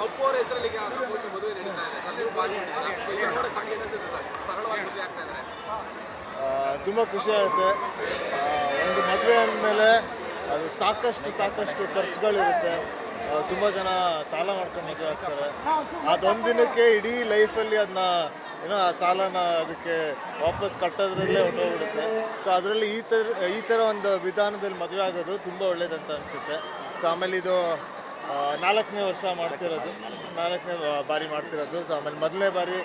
ಅಪ್ಪು ಅವರ ಹೆಸರಲ್ಲಿ ಈಗ ಸಾಮೂಹಿಕ ಮದುವೆ ನಡೀತಾ ಇದೆ ಸರ್, ನೀವು ಭಾಗವಹಿಸಿದ್ದೀರಾ. ಸೊ ಇದು ನೋಡೋಕೆ ತಮಗೆ ಏನಿಸುತ್ತೆ ಸರ್, ಸರಳವಾಗಿ ಮದುವೆ ಆಗ್ತಾ ಇದ್ದಾರೆ? ತುಂಬ ಖುಷಿ ಆಗುತ್ತೆ. ಒಂದು ಮದುವೆ ಅಂದಮೇಲೆ ಅದು ಸಾಕಷ್ಟು ಖರ್ಚುಗಳಿರುತ್ತೆ. ತುಂಬ ಜನ ಸಾಲ ಮಾಡ್ಕೊಂಡು ಮದುವೆ ಆಗ್ತಾರೆ. ಅದೊಂದು ದಿನಕ್ಕೆ ಇಡೀ ಲೈಫಲ್ಲಿ ಅದನ್ನ ಆ ಸಾಲನ ಅದಕ್ಕೆ ವಾಪಸ್ ಕಟ್ಟೋದ್ರಲ್ಲೇ ಹೊಟ್ಟೋಗ್ಬಿಡುತ್ತೆ. ಸೊ ಅದರಲ್ಲಿ ಈ ಥರ ಒಂದು ವಿಧಾನದಲ್ಲಿ ಮದುವೆ ಆಗೋದು ತುಂಬ ಒಳ್ಳೇದಂತ ಅನಿಸುತ್ತೆ. ಸೊ ಆಮೇಲೆ ಇದು 4ನೇ ವರ್ಷ ಮಾಡ್ತಿರೋದು, 4ನೇ ಬಾರಿ ಮಾಡ್ತಿರೋದು. ಸೊ ಆಮೇಲೆ ಮೊದಲನೇ ಬಾರಿ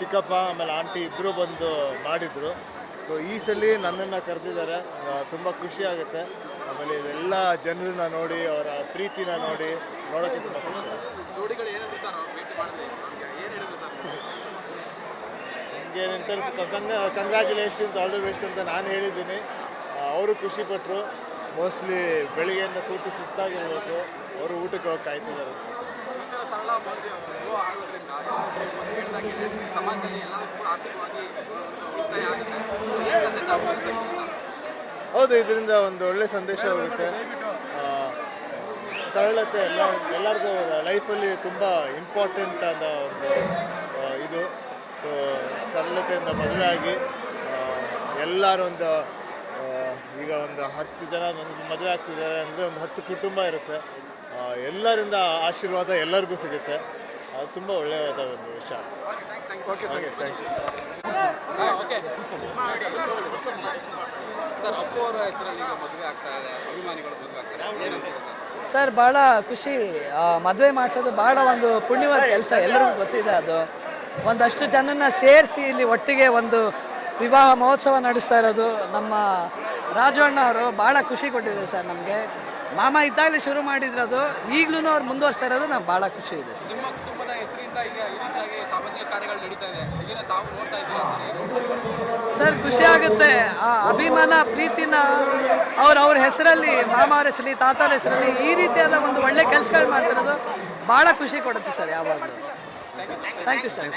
ಚಿಕ್ಕಪ್ಪ ಆಮೇಲೆ ಆಂಟಿ ಇಬ್ಬರು ಬಂದು ಮಾಡಿದರು. ಸೊ ಈ ಸಲ ನನ್ನನ್ನು ಕರೆದಿದ್ದಾರೆ, ತುಂಬ ಖುಷಿ ಆಗುತ್ತೆ. ಆಮೇಲೆ ಇದೆಲ್ಲ ಜನರನ್ನ ನೋಡಿ ಅವರ ಪ್ರೀತಿನ ನೋಡೋಕ್ಕೆ ತುಂಬ ಖುಷಿ ಆಗುತ್ತೆ. ಜೋಡಿಗಳು ಏನಂದ್ರೆ ಸರ್ ಭೇಟಿ ಮಾಡಿದ್ರಿ, ಏನು ಹೇಳಿದ್ರು ಸರ್? ನನಗೆ ಹೇಳ್ತಾರೆ ಕಂಗ್ರ್ಯಾಚುಲೇಷನ್ಸ್, ಆಲ್ ದಿ ಬೆಸ್ಟ್ ಅಂತ ನಾನು ಹೇಳಿದ್ದೀನಿ. ಅವರು ಖುಷಿಪಟ್ಟರು. ಮೋಸ್ಟ್ಲಿ ಬೆಳಿಗ್ಗೆಯಿಂದ ಕೂತು ಸುಸ್ತಾಗಿರ್ಬೇಕು, ಅವರು ಊಟಕ್ಕೆ ಹೋಗಿ ಕಾಯ್ತಿದ್ದಾರೆ. ಈ ಥರ ಸರಳ ಮದುವೆ ಆಗೋದ್ರಿಂದ ಹೇಳಿದಾಗೆ ಸಮಾಜದಲ್ಲಿ ಎಲ್ಲರೂ ಕೂಡ ಆರ್ಥಿಕವಾಗಿ ಉಳಿತಾಯ ಆಗುತ್ತೆ. ಸೊ ಏನು ಸಂದೇಶ ಆಗುತ್ತೆ? ಹೌದು, ಇದರಿಂದ ಒಂದು ಒಳ್ಳೆ ಸಂದೇಶ ಹೋಗುತ್ತೆ. ಸರಳತೆ ಎಲ್ಲರಿಗೂ ಲೈಫಲ್ಲಿ ತುಂಬ ಇಂಪಾರ್ಟೆಂಟ್ ಆದ ಒಂದು ಇದು. ಸೊ ಸರಳತೆಯಿಂದ ಮದುವೆ ಆಗಿ ಎಲ್ಲರೂ ಈಗ ಒಂದು 10 ಜನ ಮದುವೆ ಆಗ್ತಿದ್ದಾರೆ ಅಂದರೆ ಒಂದು 10 ಕುಟುಂಬ ಇರುತ್ತೆ. ಎಲ್ಲರಿಂದ ಆಶೀರ್ವಾದ ಎಲ್ಲರಿಗೂ ಸಿಗುತ್ತೆ. ಅದು ತುಂಬ ಒಳ್ಳೆಯದಾದ ಒಂದು ವಿಷಯ. Okay, thank you. Sir, Appu ಅವರ ಹೆಸರಲ್ಲಿ ಈಗ ಮದುವೆ ಆಗ್ತಾ ಇದೆ, ಅಭಿಮಾನಿಗಳು ಮದುವೆ ಆಗ್ತಾರೆ, ಏನು ಅನ್ಸುತ್ತೆ ಸರ್? ಸರ್, ಭಾಳ ಖುಷಿ. ಮದುವೆ ಮಾಡಿಸೋದು ಭಾಳ ಒಂದು ಪುಣ್ಯವಾದ ಕೆಲಸ, ಎಲ್ಲರಿಗೂ ಗೊತ್ತಿದೆ. ಅದು ಒಂದಷ್ಟು ಜನನ ಸೇರಿಸಿ ಇಲ್ಲಿ ಒಟ್ಟಿಗೆ ಒಂದು ವಿವಾಹ ಮಹೋತ್ಸವ ನಡೆಸ್ತಾ ಇರೋದು ನಮ್ಮ ರಾಜಣ್ಣ ಅವರು ಭಾಳ ಖುಷಿ ಕೊಟ್ಟಿದೆ ಸರ್ ನಮಗೆ. ಮಾಮ ಇದ್ದಾಗಲೇ ಶುರು ಮಾಡಿದ್ರದು, ಈಗಲೂ ಅವ್ರು ಮುಂದುವರಿಸ್ತಾ ಇರೋದು ನಮ್ಗೆ ಭಾಳ ಖುಷಿ ಇದೆ ಸರ್. ನಿಮ್ಮ ಕುಟುಂಬದ ಹೆಸರಿಂದ ಈಗ ಈ ರೀತಿಯಾಗಿ ಸಾಮಾಜಿಕ ಕಾರ್ಯಗಳು ನಡೀತಾ ಇದೆ, ಇದನ್ನು ತಾವು ನೋಡ್ತಾ ಇದ್ದೀರಾ ಸರ್? ಖುಷಿ ಆಗುತ್ತೆ. ಆ ಅಭಿಮಾನ ಪ್ರೀತಿನ ಅವ್ರ ಹೆಸರಲ್ಲಿ, ಮಾಮ ಅವ್ರ ಹೆಸರಲ್ಲಿ, ತಾತರ ಹೆಸರಲ್ಲಿ ಈ ರೀತಿಯಾದ ಒಂದು ಒಳ್ಳೆ ಕೆಲಸಗಳು ಮಾಡ್ತಿರೋದು ಭಾಳ ಖುಷಿ ಕೊಡುತ್ತೆ ಸರ್ ಯಾವಾಗಲೂ. Thank you sir.